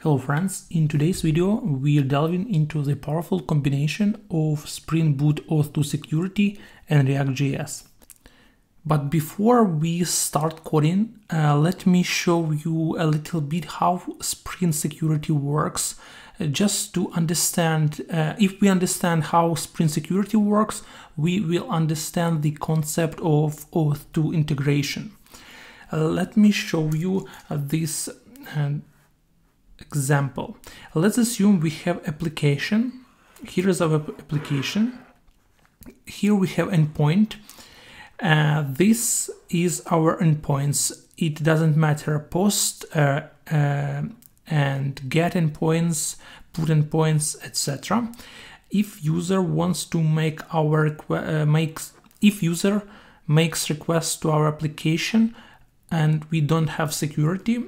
Hello friends, in today's video we are delving into the powerful combination of Spring Boot Auth2 security and ReactJS. But before we start coding, let me show you a little bit how Spring security works, just to understand. If we understand how Spring security works, we will understand the concept of Auth2 integration. Let me show you this example. Let's assume we have application. Here is our application. Here we have endpoint. This is our endpoints. It doesn't matter post and get endpoints, put endpoints, etc. If user wants to make our if user makes requests to our application and we don't have security,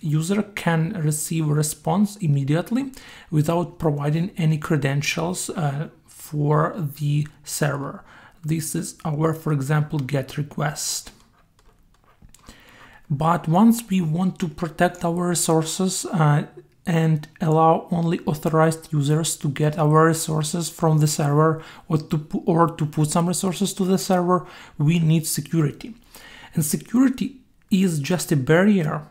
user can receive a response immediately without providing any credentials for the server. This is our, for example, GET request. But once we want to protect our resources and allow only authorized users to get our resources from the server or to put some resources to the server, we need security. And security is just a barrier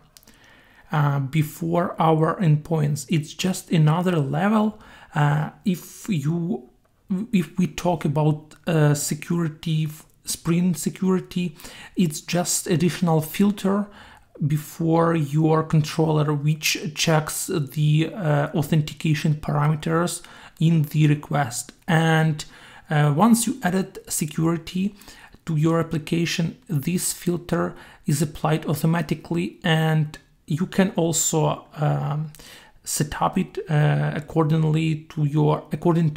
before our endpoints. It's just another level. If we talk about security, Spring security, it's just additional filter before your controller which checks the authentication parameters in the request. And once you added security to your application, this filter is applied automatically, and you can also set up it according to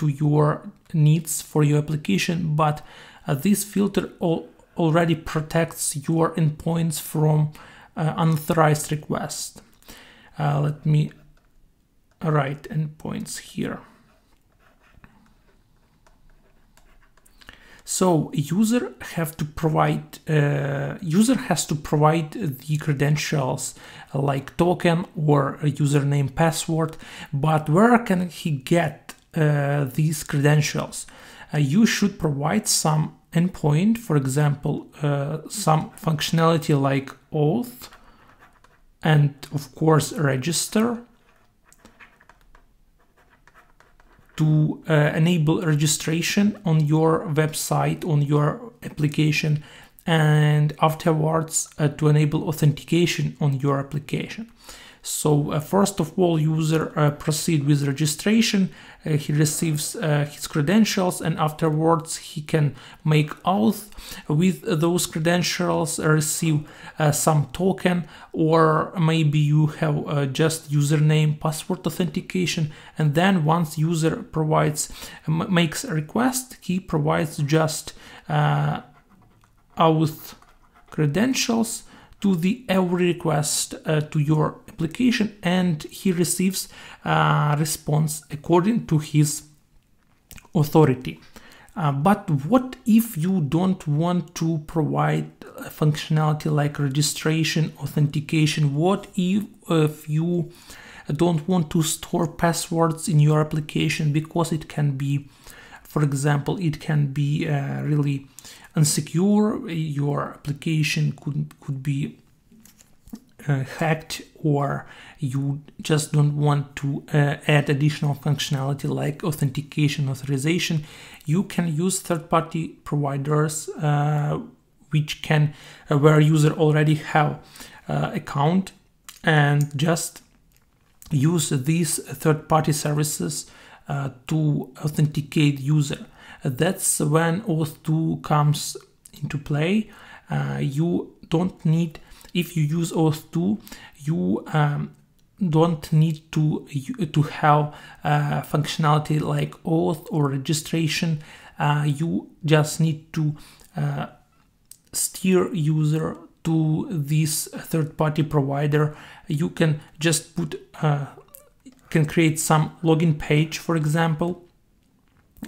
your needs for your application. But this filter already protects your endpoints from unauthorized requests. Let me write endpoints here. So user has to provide the credentials like token or a username, password. But where can he get these credentials? You should provide some endpoint, for example, some functionality like Auth, and of course register to enable registration on your website, on your application, and afterwards to enable authentication on your application. So first of all, user proceed with registration. He receives his credentials, and afterwards he can make Auth with those credentials, receive some token, or maybe you have just username, password authentication. And then once user makes a request, he provides just Auth credentials to the every request to your application, and he receives a response according to his authority. But what if you don't want to provide functionality like registration, authentication? What if you don't want to store passwords in your application because it can be, for example, it can be really unsecure? Your application could be hacked, or you just don't want to add additional functionality like authentication, authorization. You can use third-party providers which can where user already have account, and just use these third-party services to authenticate user. That's when Auth2 comes into play. You don't need, if you use Auth2, you don't need to have functionality like Auth or registration. You just need to steer user to this third-party provider. You can just can create some login page, for example,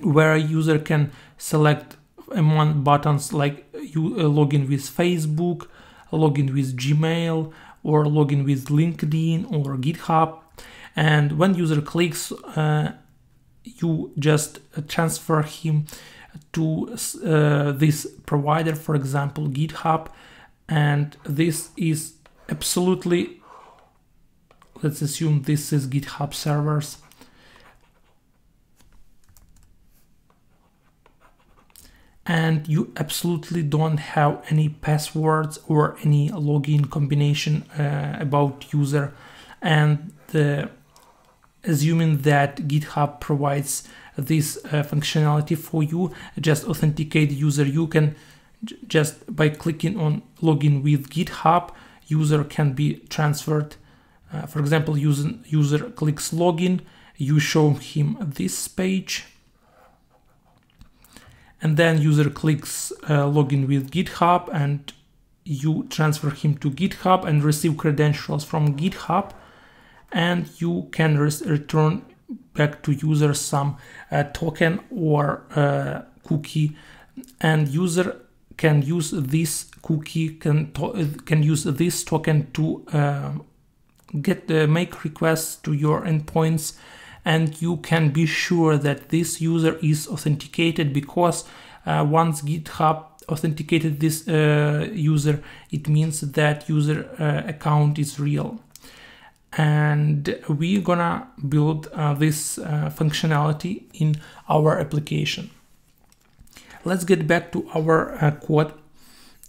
where a user can select among buttons like you login with Facebook, login with Gmail, or login with LinkedIn or GitHub. And when user clicks, you just transfer him to this provider, for example, GitHub. And this is absolutely, let's assume this is GitHub servers. And you absolutely don't have any passwords or any login combination about user. And assuming that GitHub provides this functionality for you, just authenticate user. You can just by clicking on login with GitHub, user can be transferred. For example, user clicks login, you show him this page. And then user clicks login with GitHub, and you transfer him to GitHub and receive credentials from GitHub, and you can return back to user some token or cookie, and user can use this cookie, can use this token to make requests to your endpoints. And you can be sure that this user is authenticated, because once GitHub authenticated this user, it means that user account is real. And we're gonna build this functionality in our application. Let's get back to our code.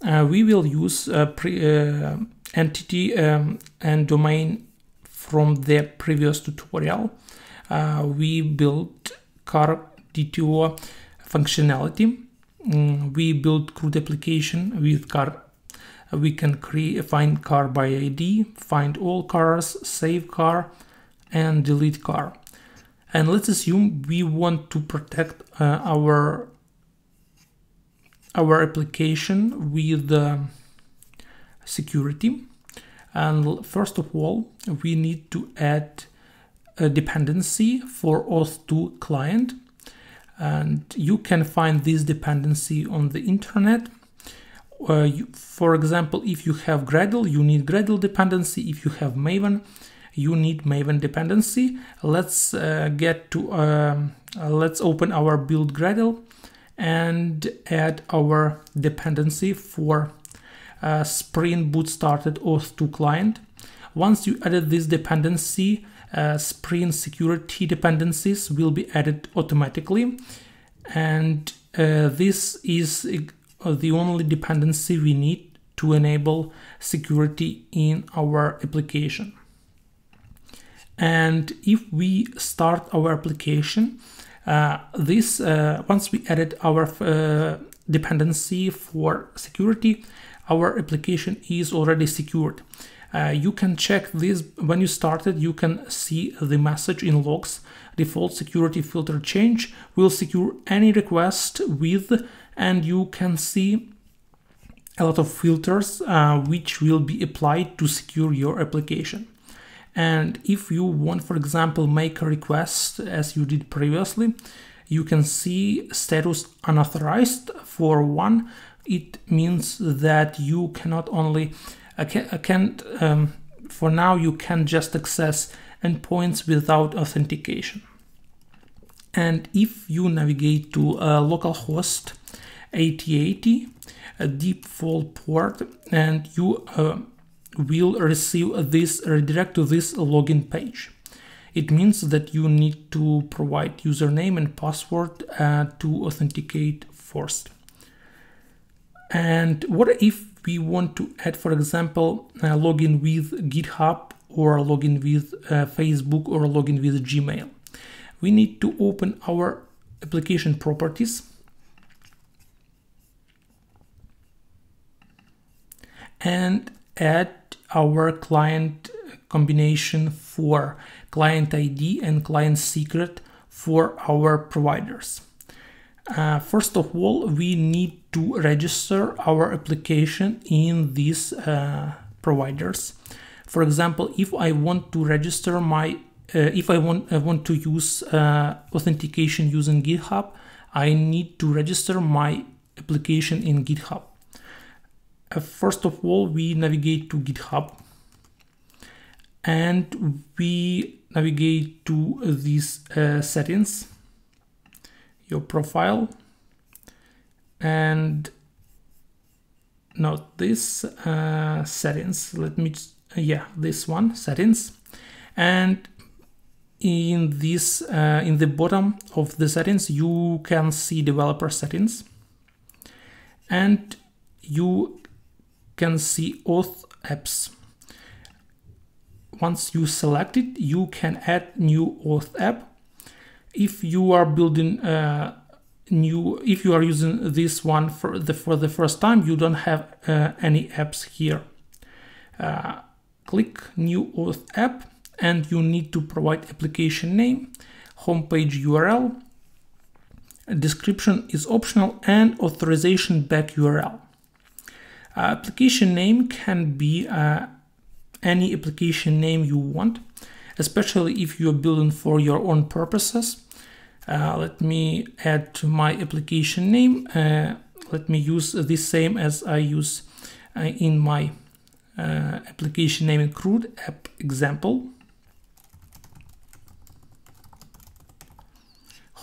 We will use entity and domain from the previous tutorial. We built car DTO functionality. We built CRUD application with car. We can find car by ID, find all cars, save car, and delete car. And let's assume we want to protect our application with security. And first of all, we need to add a dependency for Auth2 client, and you can find this dependency on the internet. For example, if you have Gradle, you need Gradle dependency. If you have Maven, you need Maven dependency. Let's let's open our build Gradle and add our dependency for Spring Boot started Auth2 client. Once you added this dependency, Spring security dependencies will be added automatically, and this is the only dependency we need to enable security in our application. And if we start our application, once we added our dependency for security, our application is already secured. You can check this when you started. You can see the message in logs. Default security filter change will secure any request with, and you can see a lot of filters which will be applied to secure your application. And if you want, for example, make a request as you did previously, you can see status unauthorized. For one, it means that you cannot only for now you can just access endpoints without authentication. And if you navigate to localhost 8080, a default port, and you will receive this redirect to this login page. It means that you need to provide username and password to authenticate first. And what if we want to add, for example, login with GitHub, or login with Facebook, or login with Gmail? We need to open our application properties and add our client combination for client ID and client secret for our providers. First of all, we need to register our application in these providers. For example, if I want to register my, if I want to use authentication using GitHub, I need to register my application in GitHub. First of all, we navigate to GitHub. and we navigate to these settings, your profile, and not this settings. Let me this one, settings, and in this in the bottom of the settings you can see developer settings, and you can see Auth apps. Once you select it, you can add new Auth app. If you are building if you are using this one for the first time, you don't have any apps here. Click new Auth app, and you need to provide application name, homepage URL, description is optional, and authorization back URL. Application name can be any application name you want, especially if you're building for your own purposes. Let me add to my application name. Let me use the same as I use in my application name in CRUD app example.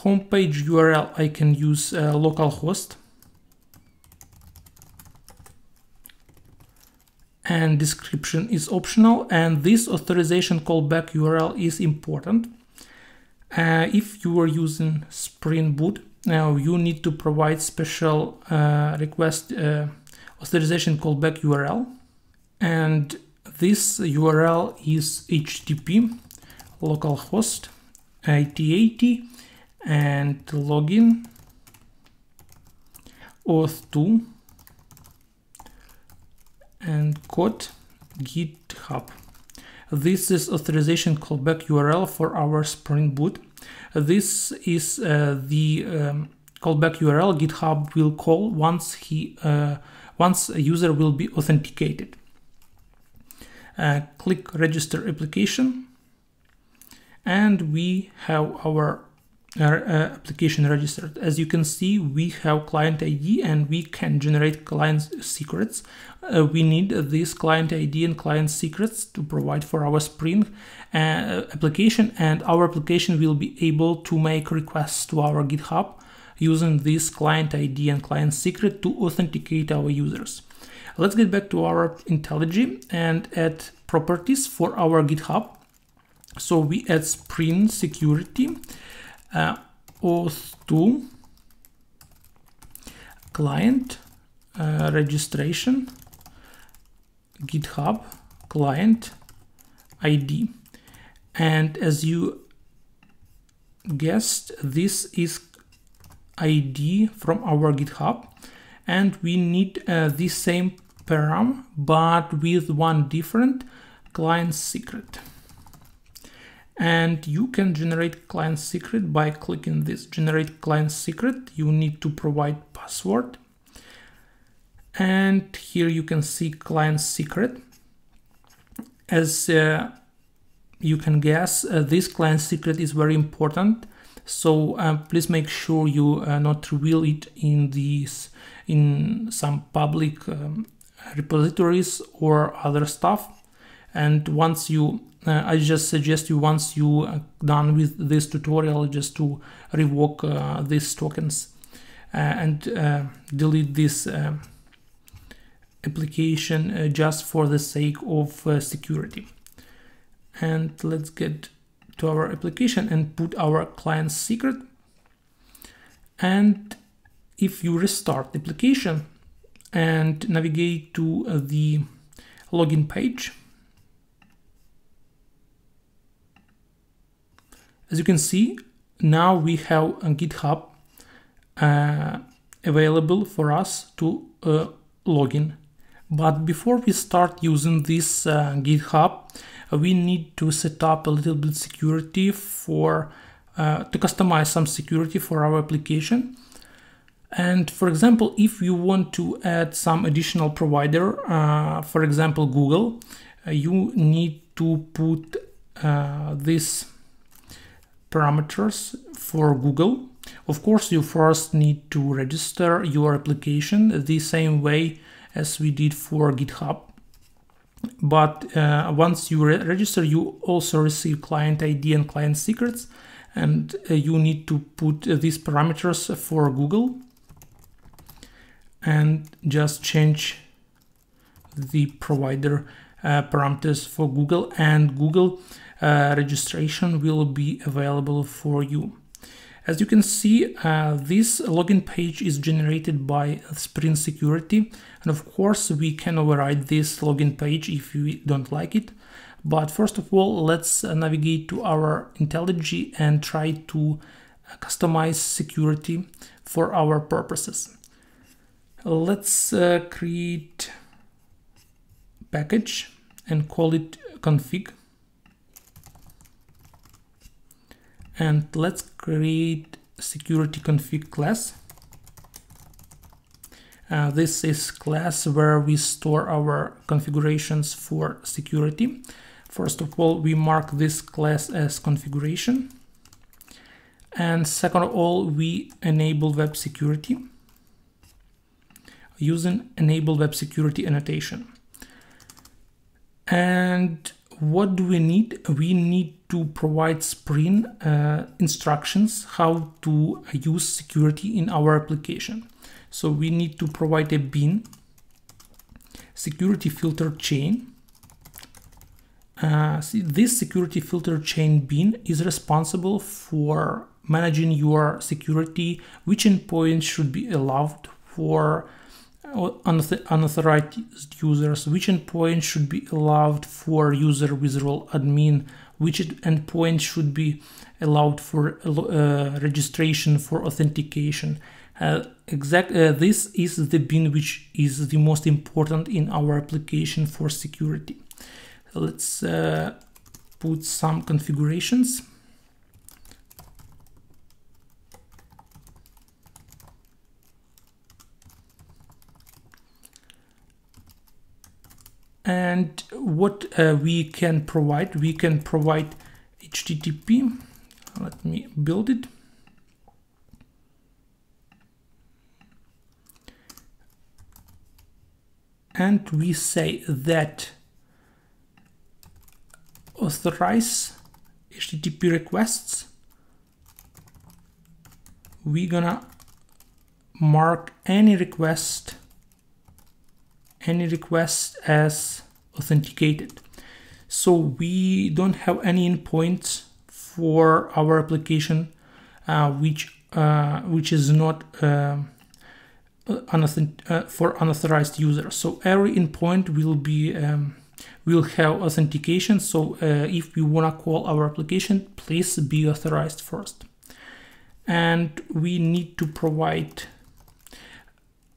Homepage URL, I can use localhost. And description is optional, and this authorization callback URL is important. If you are using Spring Boot, now you need to provide special request authorization callback URL, and this URL is HTTP localhost 8080 and login Auth2 and code GitHub. This is authorization callback URL for our Spring Boot. This is the callback URL GitHub will call once a user will be authenticated. Click register application, and we have our application registered. As you can see, we have client ID and we can generate client secrets. We need this client ID and client secrets to provide for our Spring application, and our application will be able to make requests to our GitHub using this client ID and client secret to authenticate our users. Let's get back to our IntelliJ and add properties for our GitHub. So we add Spring security, Auth2 client registration, GitHub client ID, and as you guessed, this is ID from our GitHub, and we need the same param but with one different client secret. And you can generate client secret by clicking this generate client secret. You need to provide password, and here you can see client secret. As you can guess, this client secret is very important, so please make sure you not reveal it in some public repositories or other stuff. And once you I just suggest you, once you done with this tutorial, just to revoke these tokens and delete this application just for the sake of security. And let's get to our application and put our client secret. And if you restart the application and navigate to the login page, as you can see, now we have a GitHub available for us to log in. But before we start using this GitHub, we need to set up a little bit security for to customize some security for our application. And for example, if you want to add some additional provider, for example Google, you need to put this parameters for Google. Of course, you first need to register your application the same way as we did for GitHub. But once you register, you also receive client ID and client secrets, and you need to put these parameters for Google and just change the provider parameters for Google, and Google registration will be available for you. As you can see, this login page is generated by Spring Security, and of course we can override this login page if we don't like it. But first of all, let's navigate to our IntelliJ and try to customize security for our purposes. Let's create package and call it config. And let's create security config class. This is class where we store our configurations for security. First of all, we mark this class as configuration. And second of all, we enable web security using enable web security annotation. And what do we need? We need to provide Spring instructions how to use security in our application. So we need to provide a bin security filter chain. This security filter chain bin is responsible for managing your security, which endpoints should be allowed for unauthorized users, which endpoints should be allowed for user with role admin, which endpoints should be allowed for registration for authentication. This is the bin which is the most important in our application for security. Let's put some configurations. And what we can provide HTTP. Let me build it. And we say that authorize HTTP requests. We're gonna mark any request as authenticated. So we don't have any endpoints for our application which is not for unauthorized users. So every endpoint will be will have authentication. So if we want to call our application, please be authorized first. And we need to provide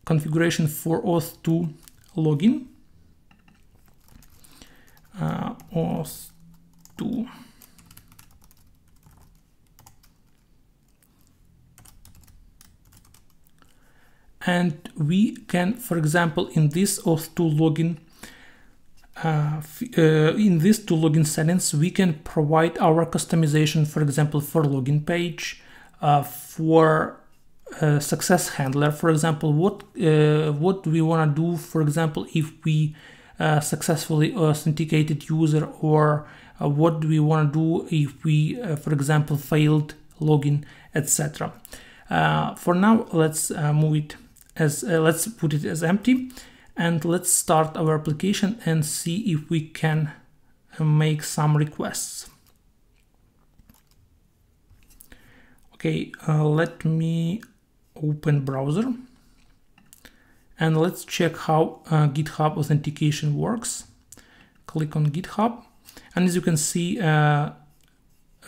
configuration for Auth2 login. Auth2 and we can, for example, in this Auth2 login in these two login settings, we can provide our customization, for example, for login page, for success handler. For example, what we want to do, for example, if we successfully authenticated user, or what do we want to do if we, for example, failed login, etc. For now, let's move it as let's put it as empty, and let's start our application and see if we can make some requests. Okay, let me open browser and let's check how GitHub authentication works. Click on GitHub, and as you can see,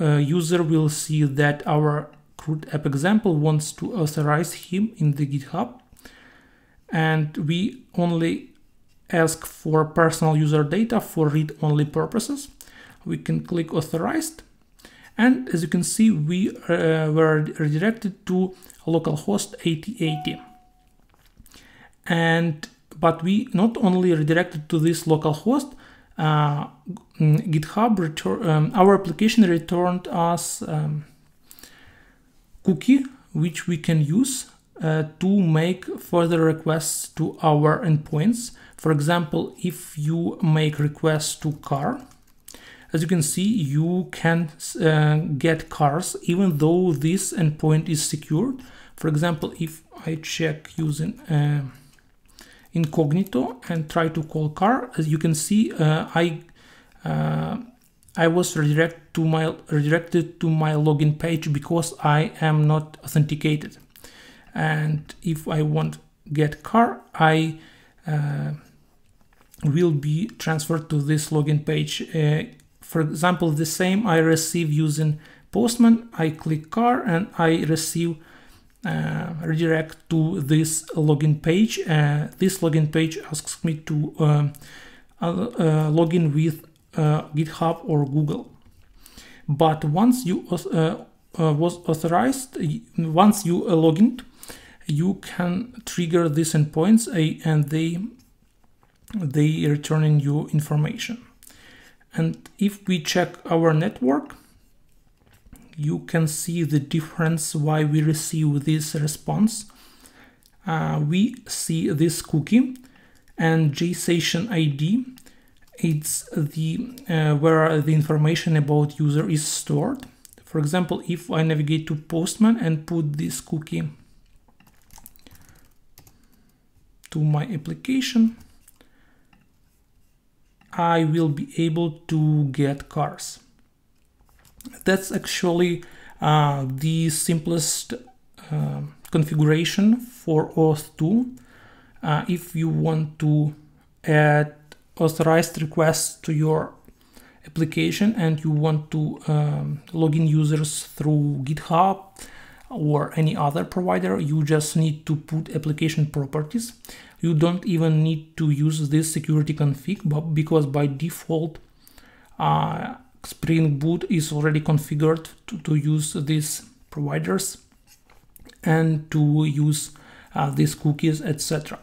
user will see that our root app example wants to authorize him in the GitHub, and we only ask for personal user data for read-only purposes. We can click authorized, and as you can see, we were redirected to localhost 8080. But we not only redirected to this localhost, GitHub our application returned us cookie which we can use to make further requests to our endpoints. For example, if you make requests to car, as you can see, you can get cars even though this endpoint is secured. For example, if I check using incognito and try to call car, as you can see, I was redirected to my login page because I am not authenticated. And if I want get car, I will be transferred to this login page. For example, the same I receive using Postman. I click car and I receive redirect to this login page. This login page asks me to log in with GitHub or Google. But once you was authorized, once you log in, you can trigger these endpoints and they returning you information. And if we check our network, you can see the difference why we receive this response. We see this cookie and JSession ID. It's the where the information about user is stored. For example, if I navigate to Postman and put this cookie to my application, I will be able to get cars. That's actually the simplest configuration for Auth2. If you want to add authorized requests to your application and you want to log in users through GitHub or any other provider, you just need to put application properties. You don't even need to use this security config, but because by default Spring Boot is already configured to use these providers and to use these cookies, etc.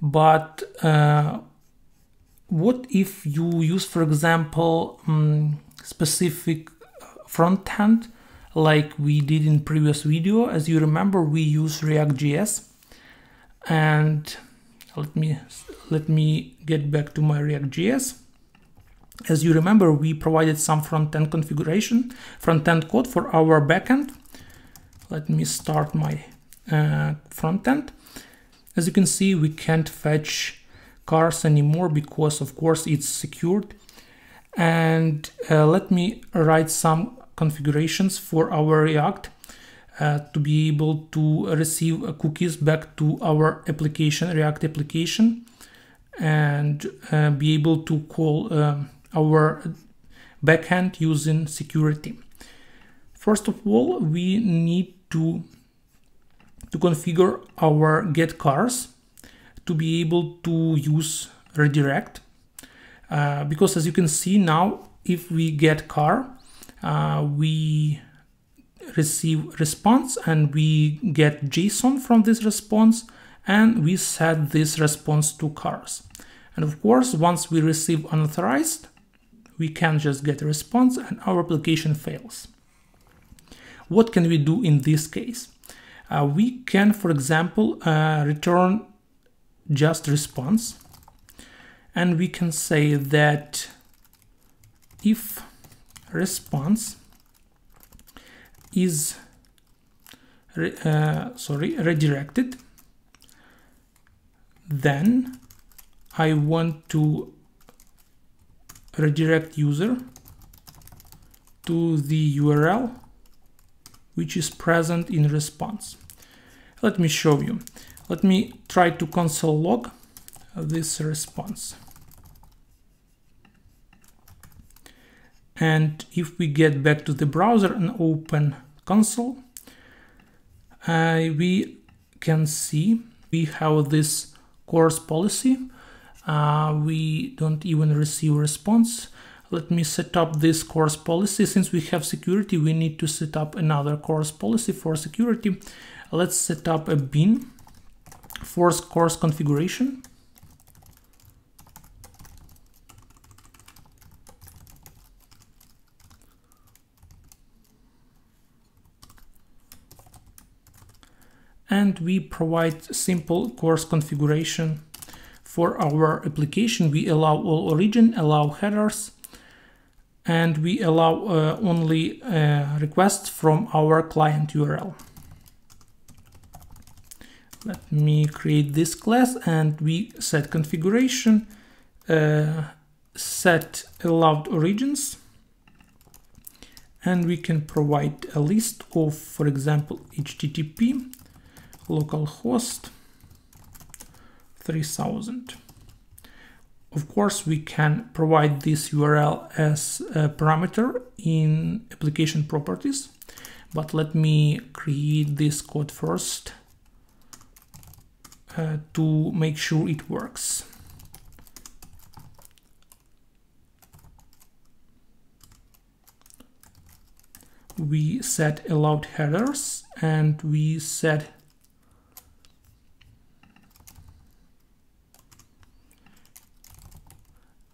But what if you use, for example, specific front end like we did in previous video? As you remember, we use ReactJS, and let me get back to my ReactJS. As you remember, we provided some front-end configuration, front-end code for our backend. Let me start my front-end. As you can see, we can't fetch cars anymore because, of course, it's secured. And let me write some configurations for our React to be able to receive cookies back to our application, React application, and be able to call our backend using security. First of all, we need to configure our get cars to be able to use redirect, because as you can see now, if we get car, we receive response and we get JSON from this response, and we set this response to cars. And of course, once we receive unauthorized, we can just get a response and our application fails. What can we do in this case? We can, for example, return just response, and we can say that if response is redirected, then I want to redirect user to the URL which is present in response. Let me show you. Let me try to console log this response. And if we get back to the browser and open console, we can see we have this course policy. We don't even receive response. Let me set up this course policy. Since we have security, we need to set up another course policy for security. Let's set up a bin for course configuration. and we provide simple course configuration for our application. We allow all origin, allow headers, and we allow only requests from our client URL. Let me create this class, and we set configuration, set allowed origins, and we can provide a list of, for example, HTTP localhost 3000. Of course, we can provide this URL as a parameter in application properties, but let me create this code first to make sure it works. We set allowed headers, and we set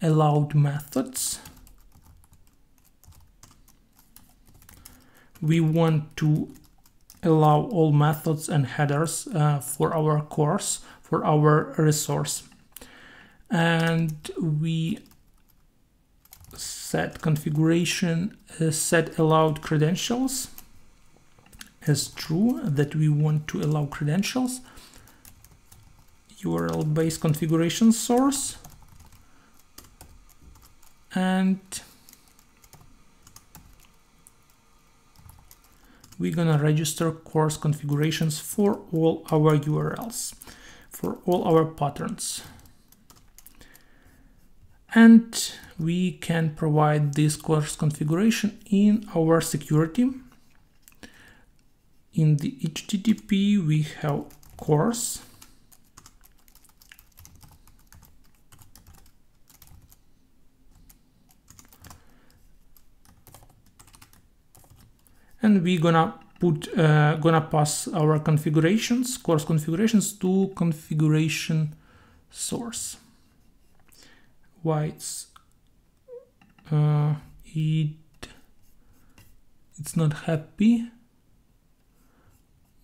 allowed methods. We want to allow all methods and headers for our course, for our resource. And we set configuration, set allowed credentials as true, that we want to allow credentials. URL-based configuration source. And we're gonna register course configurations for all our URLs, for all our patterns. And we can provide this course configuration in our security. In the HTTP, we have course. And we're gonna pass our configurations, course configurations, to configuration source. Why it's not happy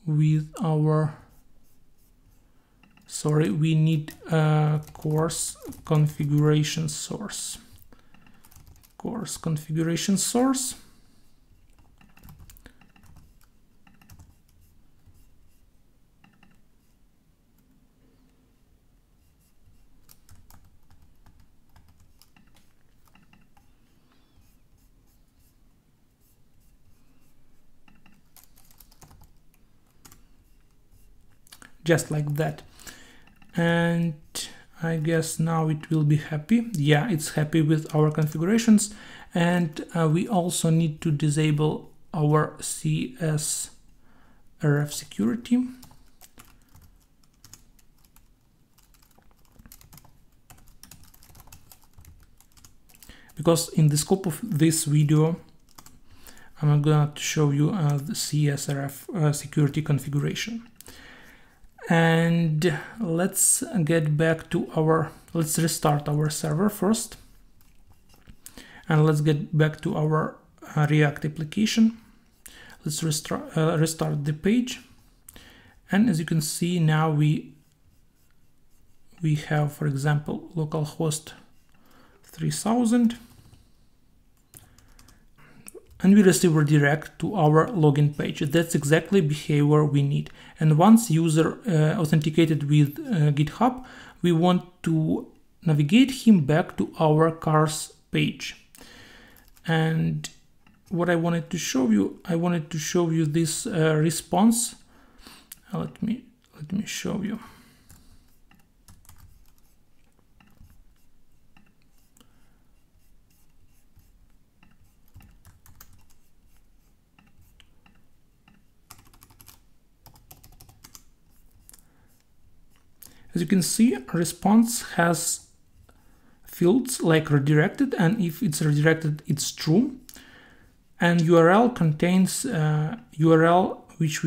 with our, sorry, we need a course configuration source. Course configuration source. Just like that. And I guess now it will be happy. Yeah, it's happy with our configurations. And we also need to disable our CSRF security. Because in the scope of this video, I'm going to show you the CSRF security configuration. And let's get back to our, let's restart our server first. And let's get back to our React application. Let's restart the page. And as you can see, now we have, for example, localhost 3000. And we receive redirect to our login page. That's exactly behavior we need. And once user authenticated with GitHub, we want to navigate him back to our cars page. And what I wanted to show you, this response. Let me show you. As you can see, response has fields like redirected, and if it's redirected, it's true. And URL contains URL which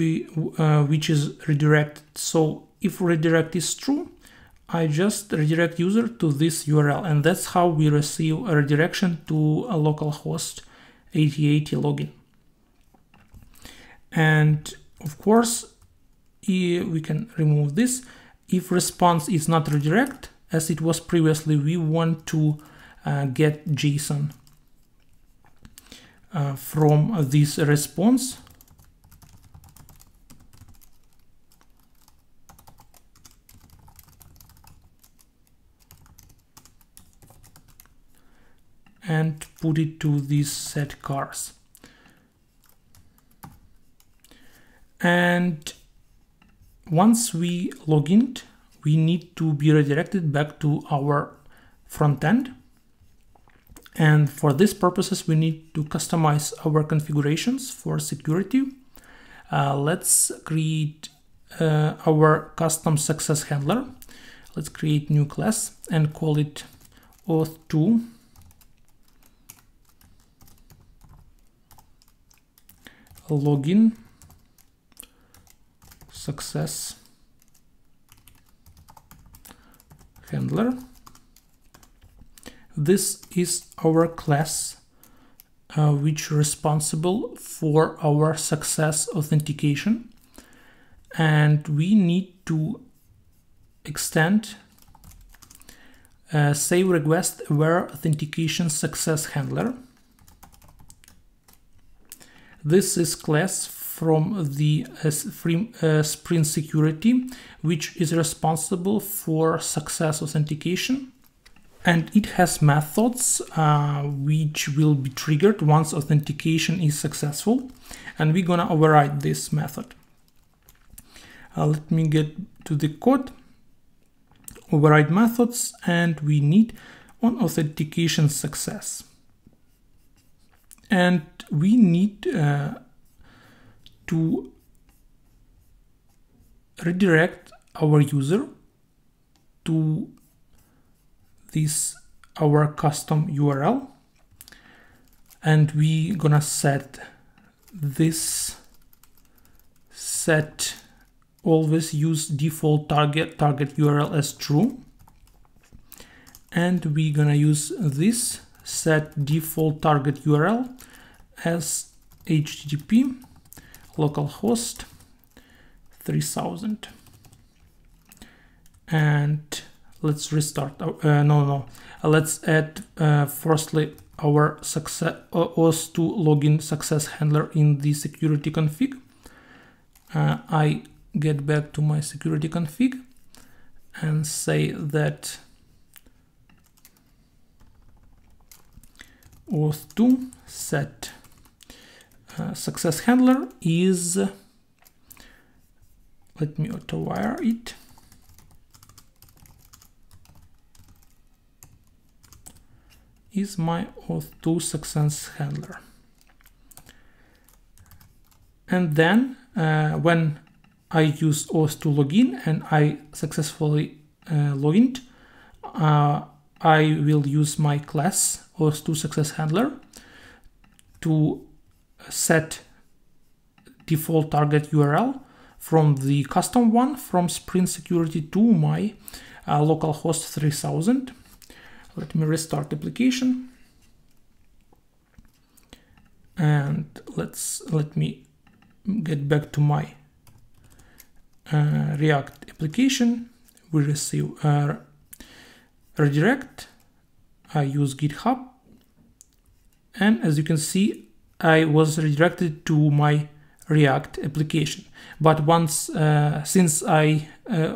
is redirected. So if redirect is true, I just redirect user to this URL, and that's how we receive a redirection to a localhost 8080 login. And of course, we can remove this. If response is not redirect, as it was previously, we want to get JSON from this response. And put it to this set cars. And once we log in, we need to be redirected back to our front end. And for this purposes, we need to customize our configurations for security. Let's create our custom success handler. Let's create new class and call it Auth2 login success handler. This is our class which is responsible for our success authentication, and we need to extend save request aware authentication success handler. This is class from the Spring Security, which is responsible for success authentication. And it has methods which will be triggered once authentication is successful. And we're gonna override this method. Let me get to the code. Override methods, and we need on authentication success. And we need to redirect our user to this our custom URL, and we gonna set this set always use default target URL as true, and we gonna use this set default target URL as HTTP localhost 3000. And let's restart. Let's add firstly our success OAuth2 login success handler in the security config. I get back to my security config and say that OAuth2 set success handler is, let me auto wire it, is my Auth2 success handler. And then when I use Auth2 login and I successfully logged, I will use my class Auth2 success handler to set default target URL from the custom one from Spring Security to my localhost 3000. Let me restart the application, and let me get back to my React application. We receive redirect. I use GitHub, and as you can see, I was redirected to my React application. But once, since I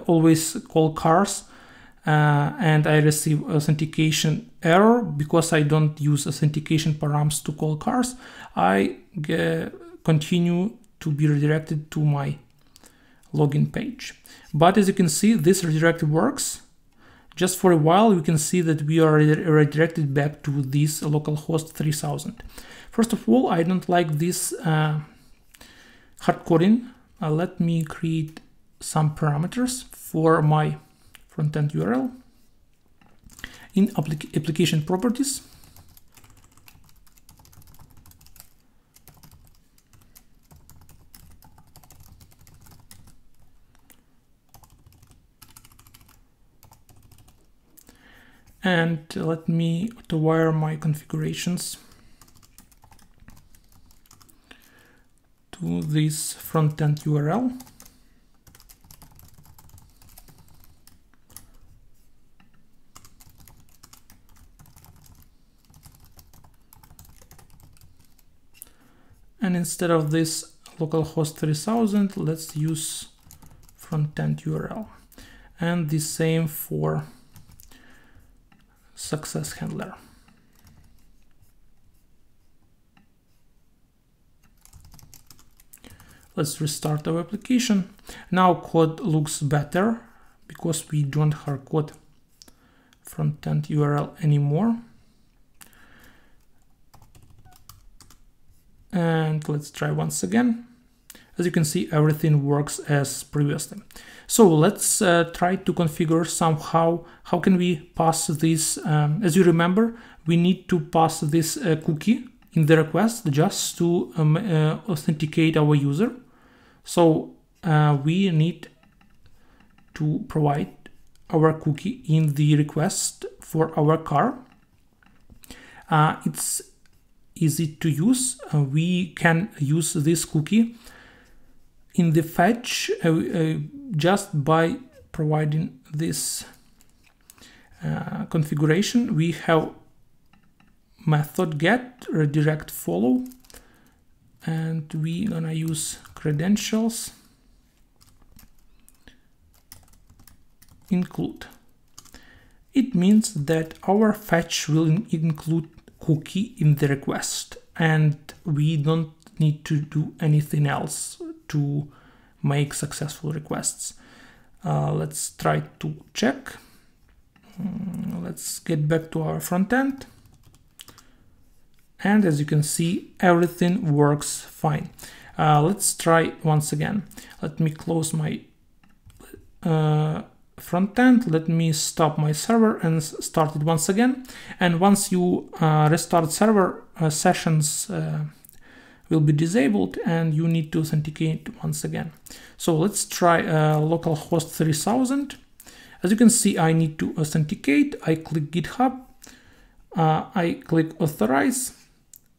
always call cars, and I receive authentication error because I don't use authentication params to call cars, I continue to be redirected to my login page. But as you can see, this redirect works. Just for a while, you can see that we are redirected back to this localhost 3000. First of all, I don't like this hardcoding. Let me create some parameters for my front-end URL. In application properties, and let me auto-wire my configurations to this front-end URL. And instead of this localhost 3000, let's use frontend URL. And the same for success handler. Let's restart our application. Now code looks better because we don't hardcode frontend URL anymore. And let's try once again. As you can see, everything works as previously. So let's try to configure somehow. How can we pass this? As you remember, we need to pass this cookie in the request just to authenticate our user. So we need to provide our cookie in the request for our car. It's easy to use. We can use this cookie in the fetch just by providing this configuration. We have method get redirect follow, and we're gonna use credentials include. It means that our fetch will include cookie in the request, and we don't need to do anything else to make successful requests. Let's try to check. Let's get back to our front end. And as you can see, everything works fine. Let's try once again. Let me close my front end. Let me stop my server and start it once again. And once you restart server, sessions will be disabled and you need to authenticate once again. So let's try localhost 3000. As you can see, I need to authenticate. I click GitHub, I click authorize,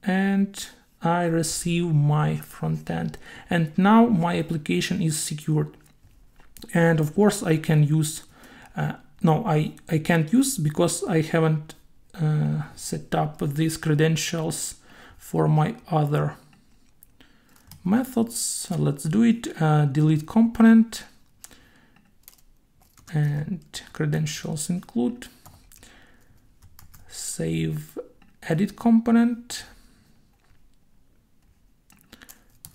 and I receive my front end. And now my application is secured. And of course I can use, no, I can't use because I haven't set up these credentials for my other methods. So let's do it. Delete component and credentials include. Save edit component.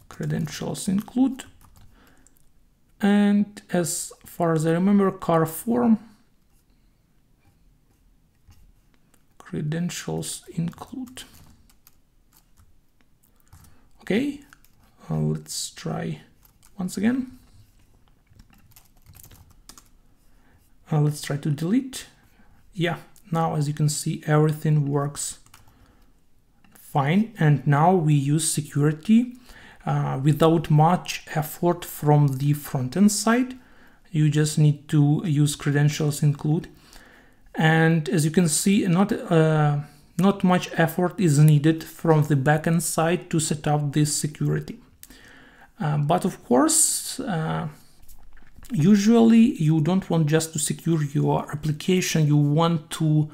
Credentials include. And as far as I remember, car form, credentials include. Okay, let's try once again. Let's try to delete. Yeah, now as you can see, everything works fine. And now we use security without much effort from the front-end side. You just need to use credentials include. And as you can see, not much effort is needed from the backend side to set up this security. But of course, usually you don't want just to secure your application, you want to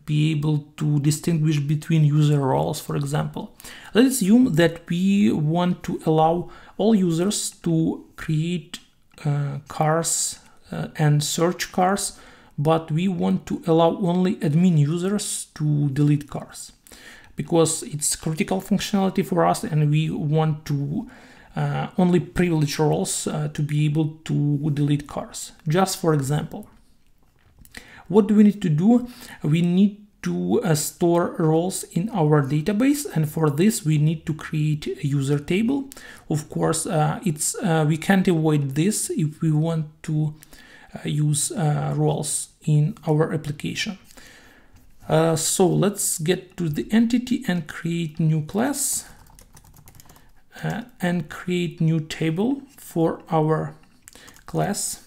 be able to distinguish between user roles, for example. Let's assume that we want to allow all users to create cars and search cars, but we want to allow only admin users to delete cars because it's critical functionality for us, and we want to only privileged roles to be able to delete cars. Just for example, what do we need to do? We need to store roles in our database, and for this we need to create a user table. Of course, we can't avoid this if we want to use roles in our application. So let's get to the entity and create new class and create new table for our class.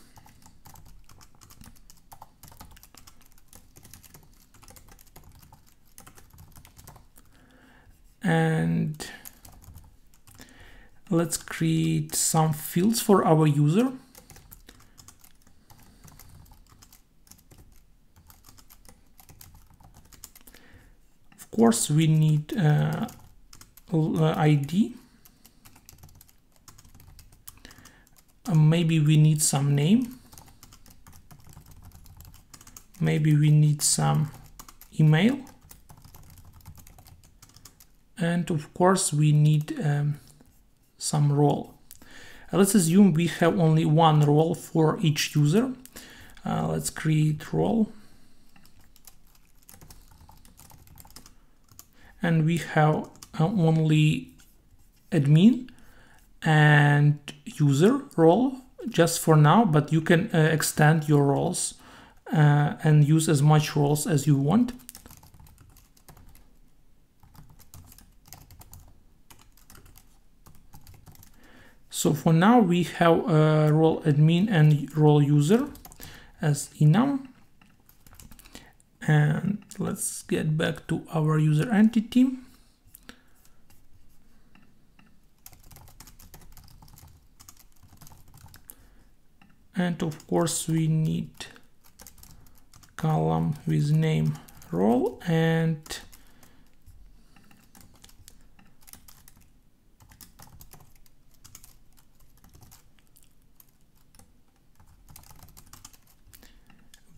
And let's create some fields for our user. Of course, we need ID. maybe we need some name. Maybe we need some email. And of course, we need some role. Let's assume we have only one role for each user. Let's create role. And we have only admin and user role just for now, but you can extend your roles and use as much roles as you want. So for now we have role admin and role user as enum. And let's get back to our user entity. And of course we need column with name role and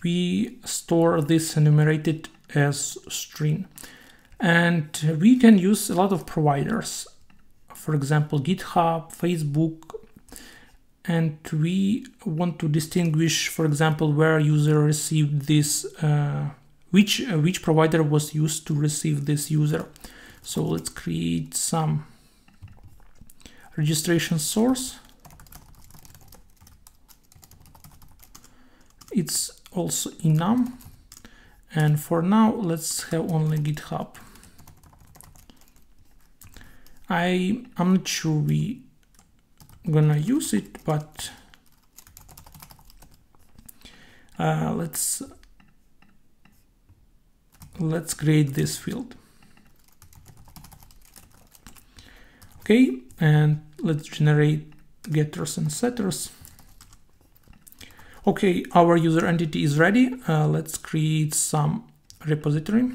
we store this enumerated as string. And we can use a lot of providers, for example, GitHub, Facebook, and we want to distinguish, for example, where user received this, which provider was used to receive this user. So let's create some registration source. It's also enum, and for now let's have only GitHub. I'm not sure we gonna use it, but let's create this field. Okay, and let's generate getters and setters. Okay, our user entity is ready. Let's create some repository.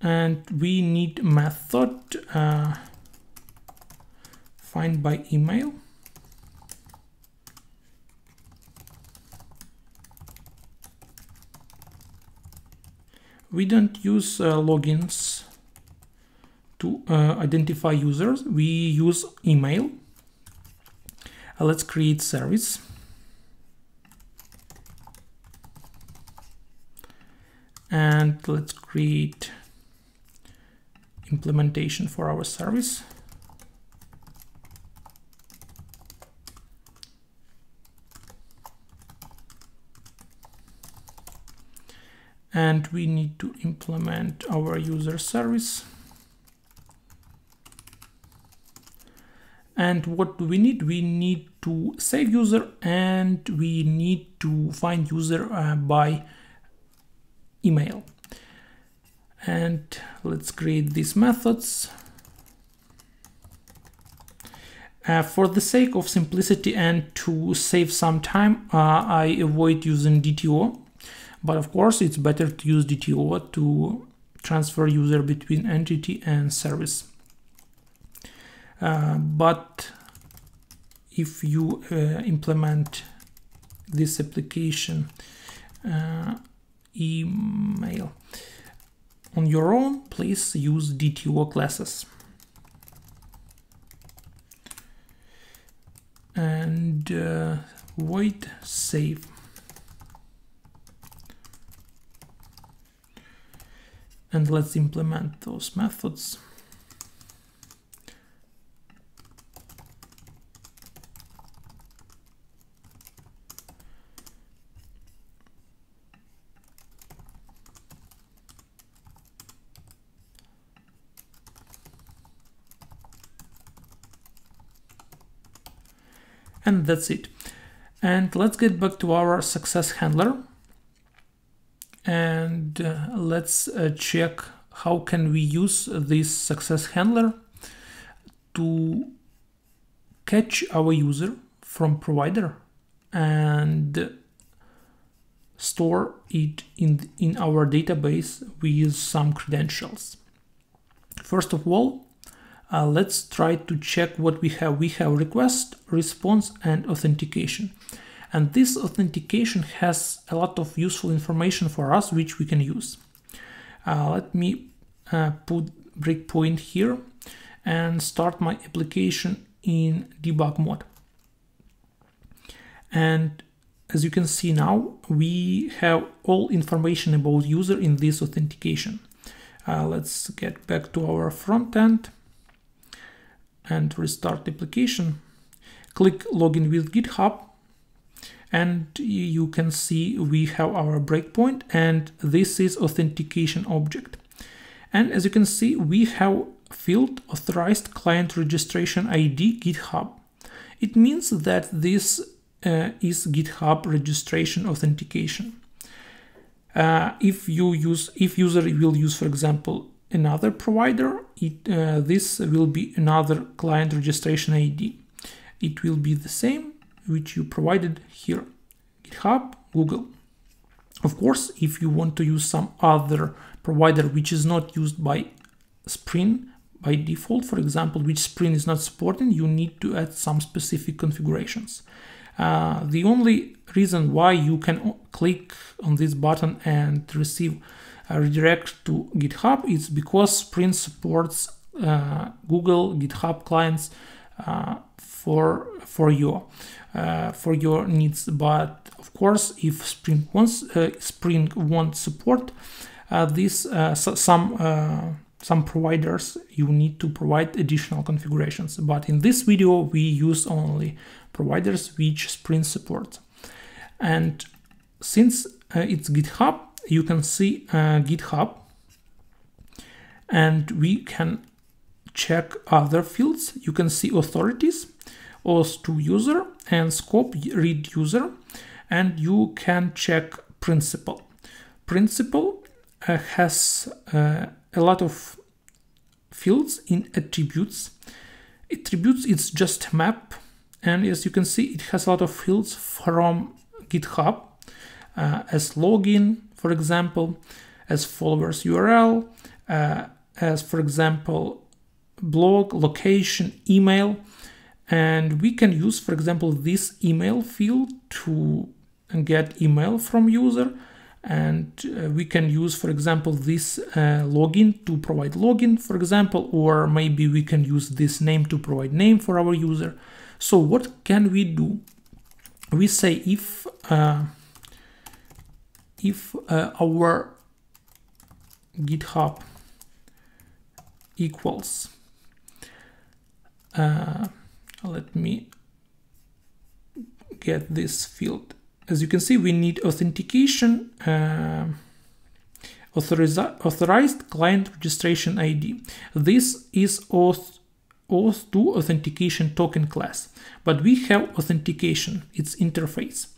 And we need method find by email. We don't use logins to identify users. We use email. Let's create service. And let's create implementation for our service. And we need to implement our user service. And what do we need? We need to save user and we need to find user by email. And let's create these methods. For the sake of simplicity and to save some time, I avoid using DTO. But of course, it's better to use DTO to transfer user between entity and service. But if you implement this application email on your own, please use DTO classes. And void save. And let's implement those methods. And that's it. And let's get back to our success handler. And let's check how can we use this success handler to catch our user from provider and store it in our database with some credentials. First of all, let's try to check what we have. We have request, response, and authentication. And this authentication has a lot of useful information for us, which we can use. Let me put breakpoint here and start my application in debug mode. And as you can see now, we have all information about user in this authentication. Let's get back to our front end and restart the application. Click login with GitHub, and you can see we have our breakpoint, and this is authentication object. And as you can see, we have field authorized client registration ID GitHub. It means that this is GitHub registration authentication. If user will use, for example, another provider, this will be another client registration ID. It will be the same which you provided here, GitHub, Google. Of course, if you want to use some other provider which is not used by Spring by default, for example, which Spring is not supporting, you need to add some specific configurations. The only reason why you can click on this button and receive a redirect to GitHub is because Spring supports Google GitHub clients for your needs. But of course, if Spring won't support this, some providers, you need to provide additional configurations. But in this video, we use only providers which Spring supports. And since it's GitHub, you can see GitHub, and we can check other fields. You can see authorities, OAuth2 user, and scope read user, and you can check principal. Principal has a lot of fields in attributes. Attributes, it's just a map, and as you can see, it has a lot of fields from GitHub, as login, for example, as followers URL, as for example blog, location, email, and we can use, for example, this email field to get email from user, and we can use, for example, this login to provide login, for example, or maybe we can use this name to provide name for our user. So what can we do? We say if our GitHub equals, let me get this field. As you can see, we need authentication, authorized client registration ID. This is OAuth2 authentication token class, but we have authentication, its interface.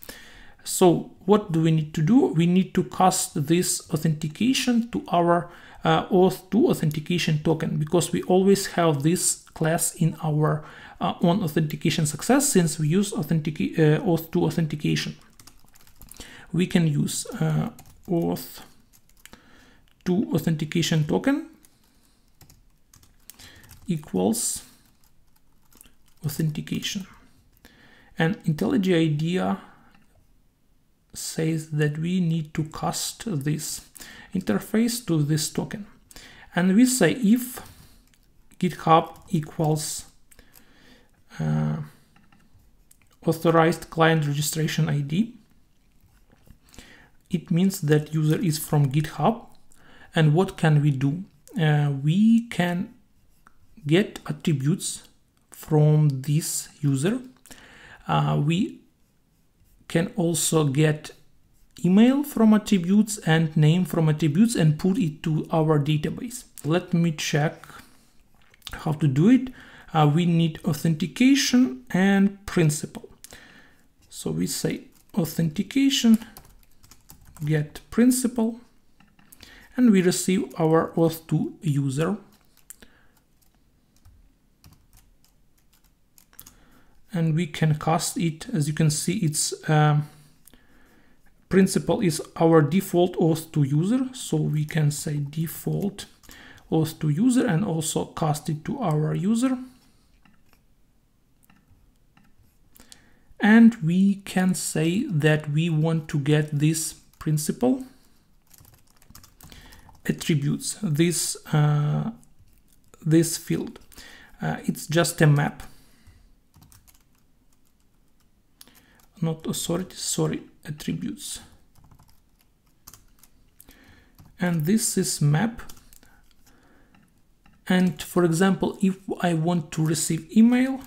So what do we need to do? We need to cast this authentication to our OAuth2 authentication token, because we always have this class in our own authentication success, since we use OAuth2 authentication. We can use OAuth2 authentication token equals authentication. And IntelliJ IDEA says that we need to cast this interface to this token. And we say if GitHub equals authorized client registration ID, it means that user is from GitHub. And what can we do? We can get attributes from this user. We can also get email from attributes and name from attributes and put it to our database. Let me check how to do it. We need authentication and principal. So we say authentication, get principal, and we receive our OAuth2 user. and we can cast it. As you can see, its principal is our default Auth2 user, so we can say default Auth2 user and also cast it to our user. And we can say that we want to get this principal attributes, this field. It's just a map, not authorities, sorry, attributes. And this is map. And for example, if I want to receive email,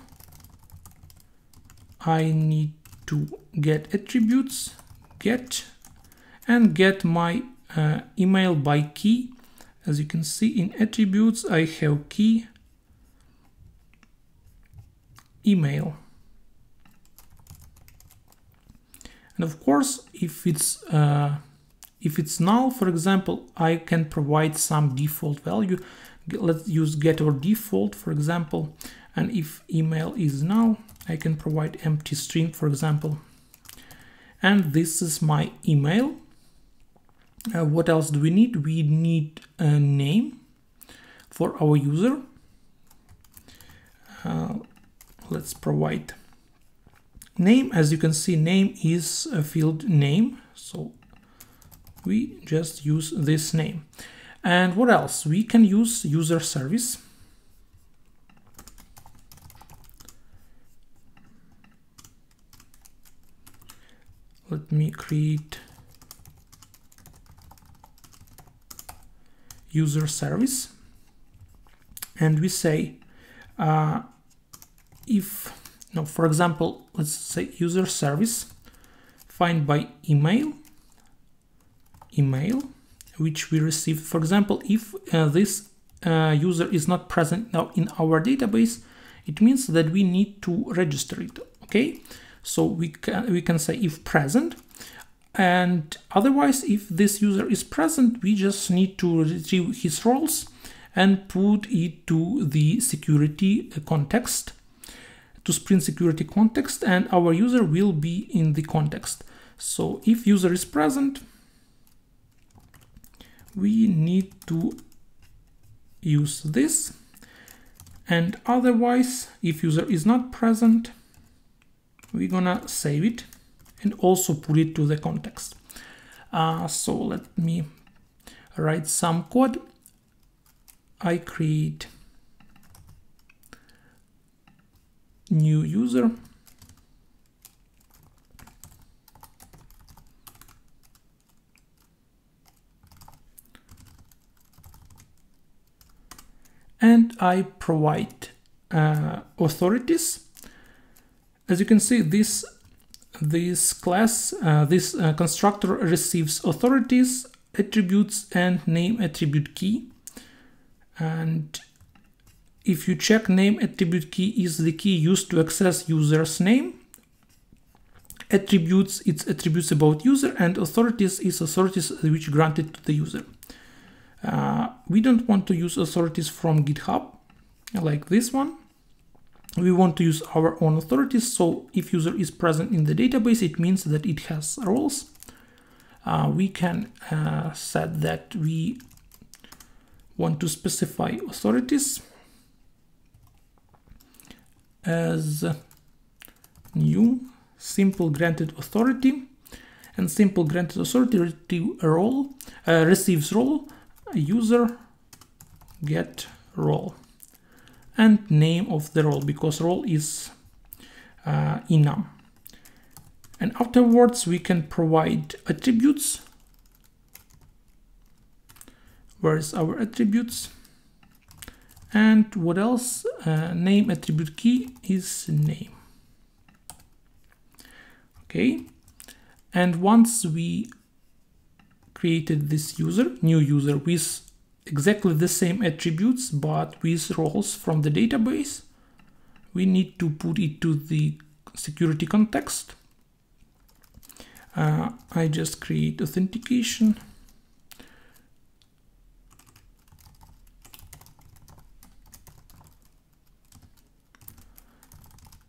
I need to get attributes, get, and get my email by key. As you can see in attributes, I have key, email. And of course, if it's null, for example, I can provide some default value. Let's use getOrDefault, for example. And if email is null, I can provide empty string, for example. And this is my email. What else do we need? We need a name for our user. Let's provide name. As you can see, name is a field name, so we just use this name. And what else? We can use user service. Let me create user service, and we say for example, let's say user service find by email, which we received. For example, if this user is not present now in our database, it means that we need to register it. Okay, so we can say if present, and otherwise, if this user is present, we just need to retrieve his roles and put it to the security context, to Spring security context, and our user will be in the context. So if user is present, we need to use this, and otherwise, if user is not present, we're gonna save it and also put it to the context. So let me write some code. I create new user, and I provide authorities. As you can see, this class, this constructor receives authorities, attributes, and name attribute key. And if you check, name attribute key is the key used to access user's name. Attributes, it's attributes about user, and authorities is authorities which granted to the user. We don't want to use authorities from GitHub like this one. We want to use our own authorities. So if user is present in the database, it means that it has roles. We can set that we want to specify authorities as new simple granted authority, and simple granted authority receives role user get role, and name of the role, because role is enum. And afterwards we can provide attributes. Where is our attributes? And what else? Name attribute key is name. Okay, and once we created this user, new user with exactly the same attributes but with roles from the database, we need to put it to the security context. I just create authentication.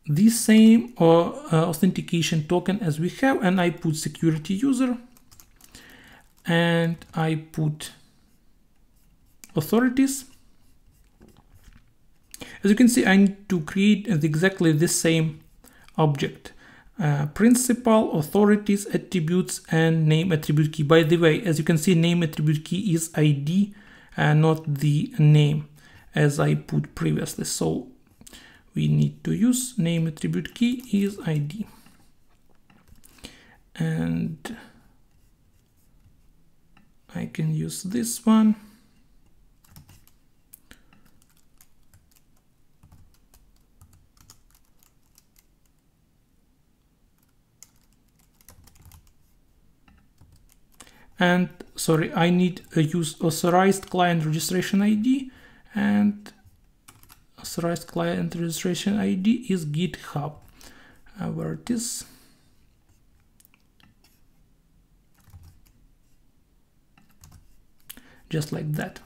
the same authentication token as we have, and I put security user, and I put authorities. As you can see, I need to create exactly the same object. Principal, authorities, attributes, and name attribute key. By the way, as you can see, name attribute key is ID and not the name as I put previously. So we need to use name attribute key is ID. And I can use this one. And sorry, I need to use authorized client registration ID, and authorized client registration ID is GitHub. Where it is? Just like that.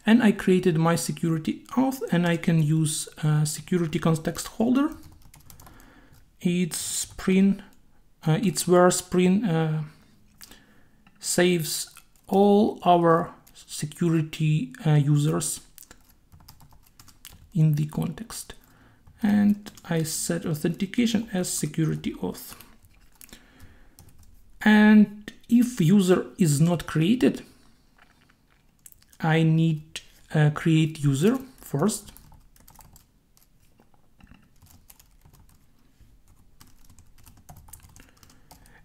And I created my security auth, and I can use security context holder. It's where Spring saves all our security users in the context. And I set authentication as security auth. And if user is not created, I need create user first.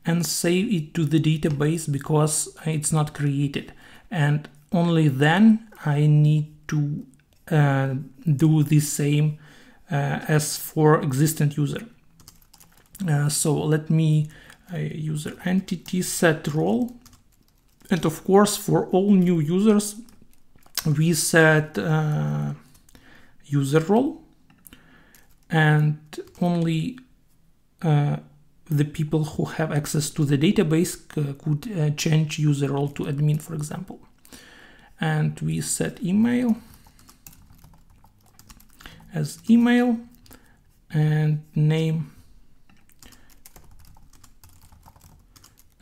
And save it to the database because it's not created. And only then I need to do the same as for existing user. So let me user entity set role. And of course, for all new users, we set user role, and only the people who have access to the database could change user role to admin, for example. And we set email as email, and name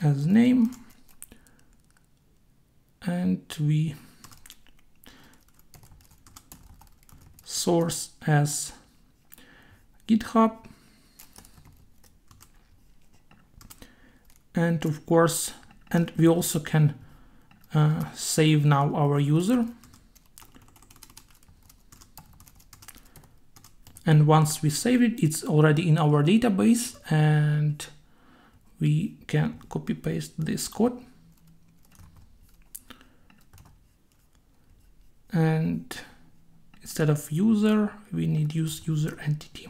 as name, and we source as GitHub. And of course, and we also can save now our user. And once we save it, it's already in our database, and we can copy paste this code. And instead of user, we need use user entity.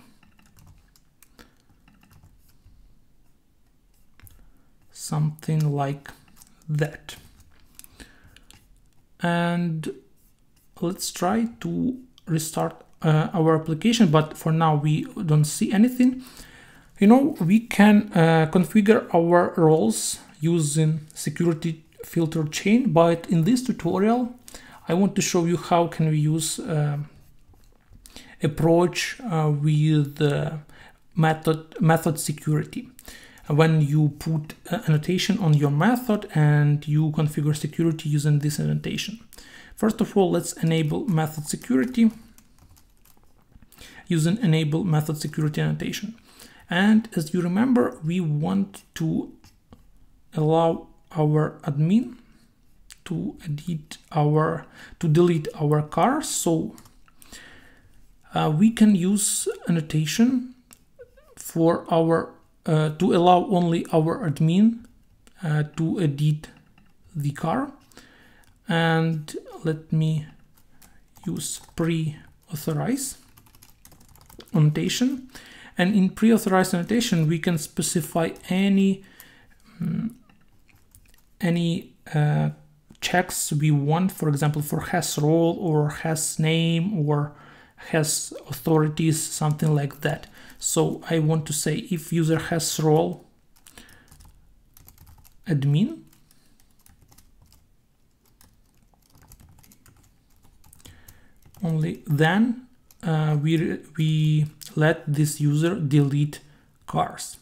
Something like that. And let's try to restart our application, but for now we don't see anything. You know, we can configure our roles using security filter chain, but in this tutorial I want to show you how can we use approach with method security. When you put annotation on your method and you configure security using this annotation. First of all, let's enable method security using enable method security annotation. And as you remember, we want to allow our admin to delete our car. So we can use annotation for our to allow only our admin to edit the car. And let me use pre-authorize annotation. And in pre-authorized annotation, we can specify any checks we want, for example, for has role or has name or has authorities, something like that. So I want to say if user has role admin, only then we let this user delete cars.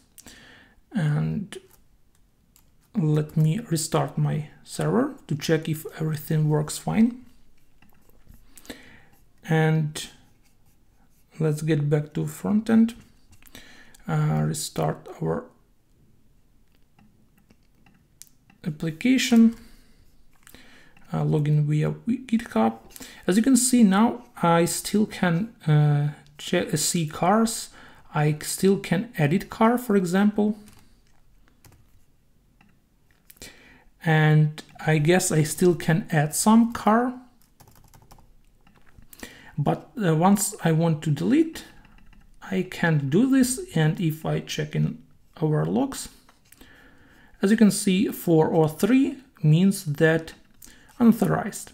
And let me restart my server to check if everything works fine. And let's get back to front end. Restart our application. Login via GitHub. As you can see now, I still can see cars. I still can edit car, for example. And I guess I still can add some car. But once I want to delete, I can't do this. And if I check in our logs, as you can see, 4 or 3 means that unauthorized.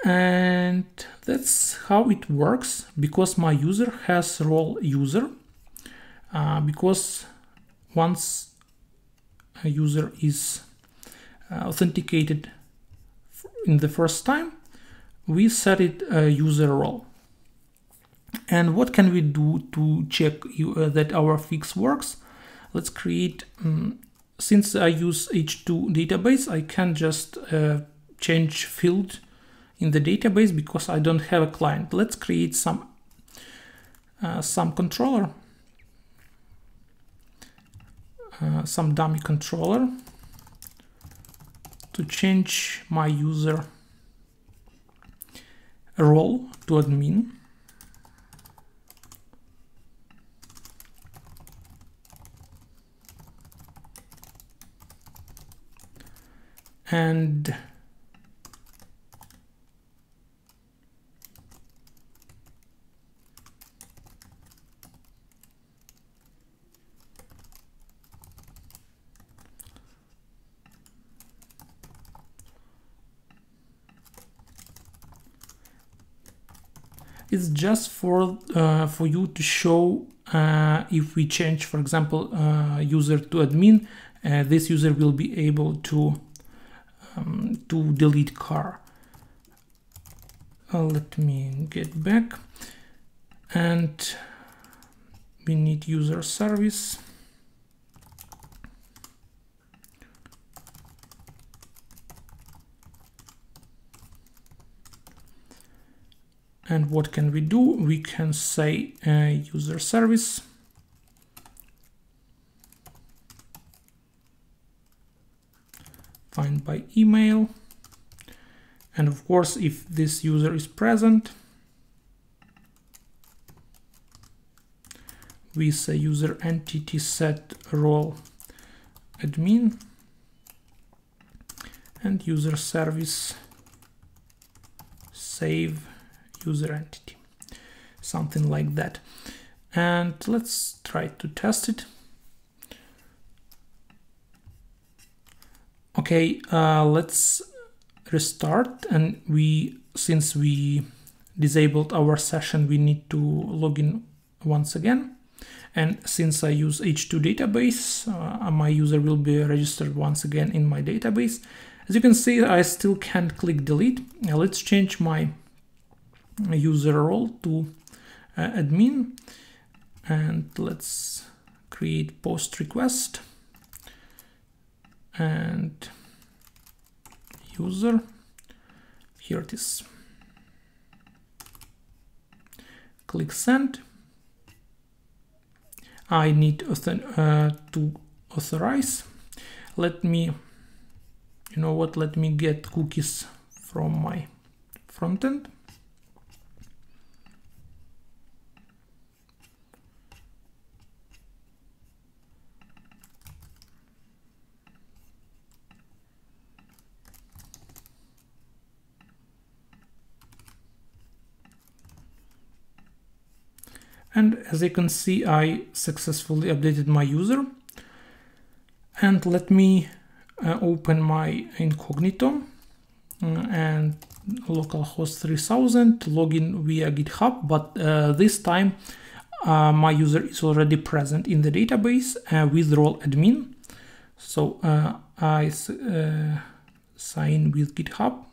And that's how it works, because my user has role user. Because once a user is authenticated in the first time, we set it a user role. And what can we do to check that our fix works? Let's create, since I use H2 database, I can just change field in the database because I don't have a client. Let's create some controller, some dummy controller to change my user role to admin. And it's just for you to show if we change, for example, user to admin, this user will be able to delete car. Let me get back, and we need user service. And what can we do? We can say user service find by email. And of course, if this user is present, we say user entity set role admin and user service save user entity, something like that. And let's try to test it. Okay, let's restart, and since we disabled our session, we need to log in once again. And since I use H2 database, my user will be registered once again in my database. As you can see, I still can't click delete. Now let's change my user role to admin, and let's create post request and user. Here it is. Click send. I need to authorize. Let me, let me get cookies from my front end. And as you can see, I successfully updated my user. And let me open my incognito and localhost 3000, login via GitHub. But this time my user is already present in the database with role admin. So I sign with GitHub.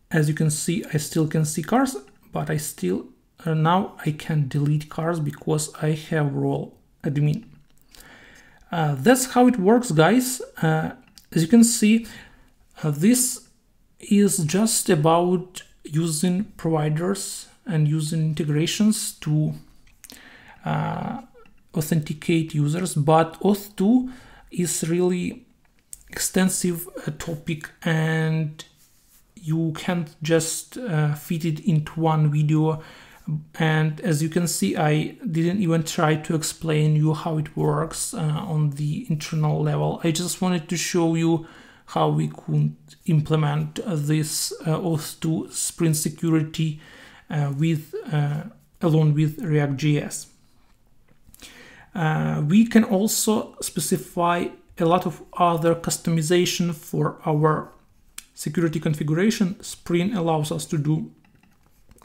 As you can see, I still can see cars, but I still now I can delete cars because I have role admin. That's how it works, guys. As you can see, this is just about using providers and using integrations to authenticate users, but Auth2 is really extensive topic, and you can't just fit it into one video. And as you can see, I didn't even try to explain you how it works on the internal level. I just wanted to show you how we could implement this Auth2 sprint security along with ReactJS. We can also specify a lot of other customization for our security configuration. Sprint allows us to do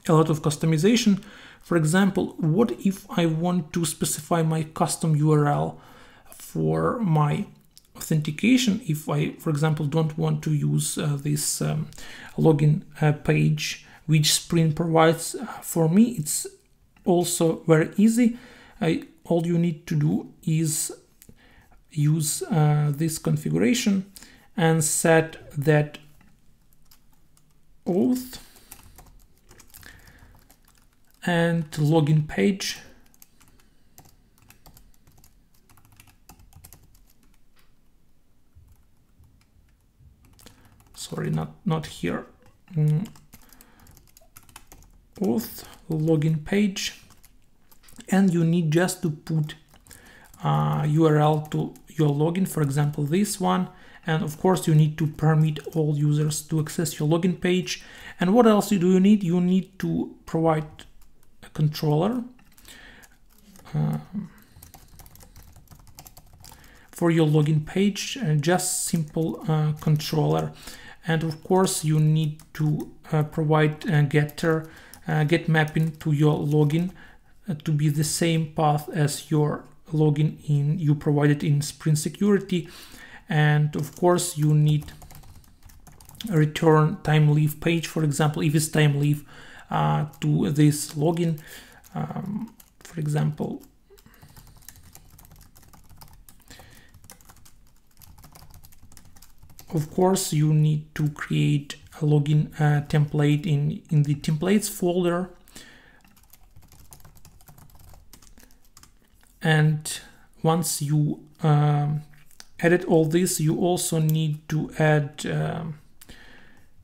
a lot of customization. For example, what if I want to specify my custom URL for my authentication? If I, for example, don't want to use this login page which Sprint provides for me, it's also very easy. All you need to do is use this configuration and set that auth and login page sorry, not here. Auth login page, and you need just to put URL to your login, for example this one, and of course you need to permit all users to access your login page. And what else do you need? You need to provide a controller for your login page, just simple controller. And of course you need to provide a getter get mapping to your login to be the same path as your login you provided in Sprint Security. And of course you need a return time leave page, for example, if it's time leave to this login. For example, of course you need to create a login template in the templates folder. And once you edit all this, you also need to add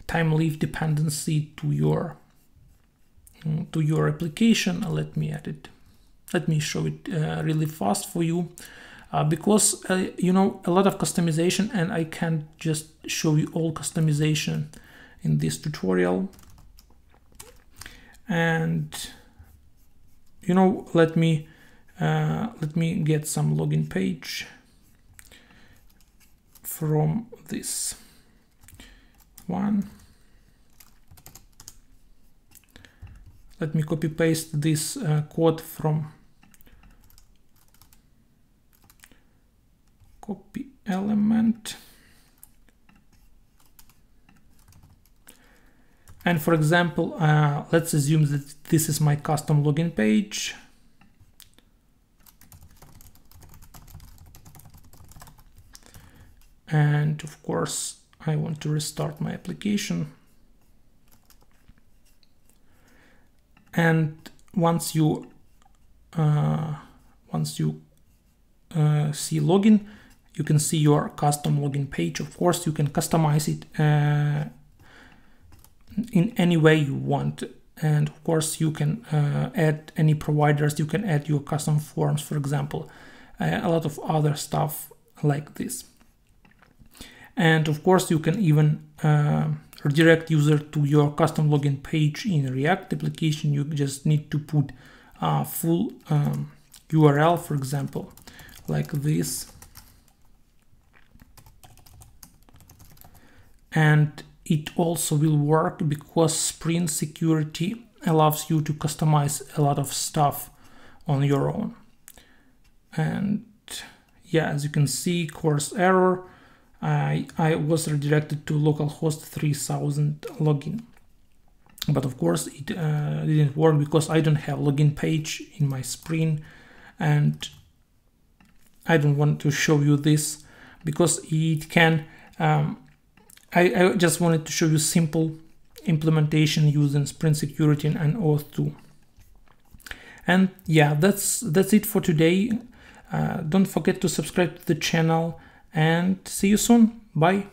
time leave dependency to your application. Let me add it. Let me show it really fast for you, because you know, a lot of customization, and I can't just show you all customization in this tutorial. And you know, let me get some login page from this one. Let me copy paste this code from copy element. And for example, let's assume that this is my custom login page. And of course, I want to restart my application. And once you see login, you can see your custom login page. Of course, you can customize it in any way you want. And of course, you can add any providers. You can add your custom forms, for example, a lot of other stuff like this. And of course, you can even redirect user to your custom login page in React application. You just need to put full URL, for example, like this. And it also will work because Sprint Security allows you to customize a lot of stuff on your own. And yeah, as you can see, course error. I was redirected to localhost 3000 login. but of course it didn't work because I don't have login page in my screen, and I don't want to show you this because it can I just wanted to show you simple implementation using Spring Security and Auth2. And yeah, that's it for today. Don't forget to subscribe to the channel, and see you soon. Bye.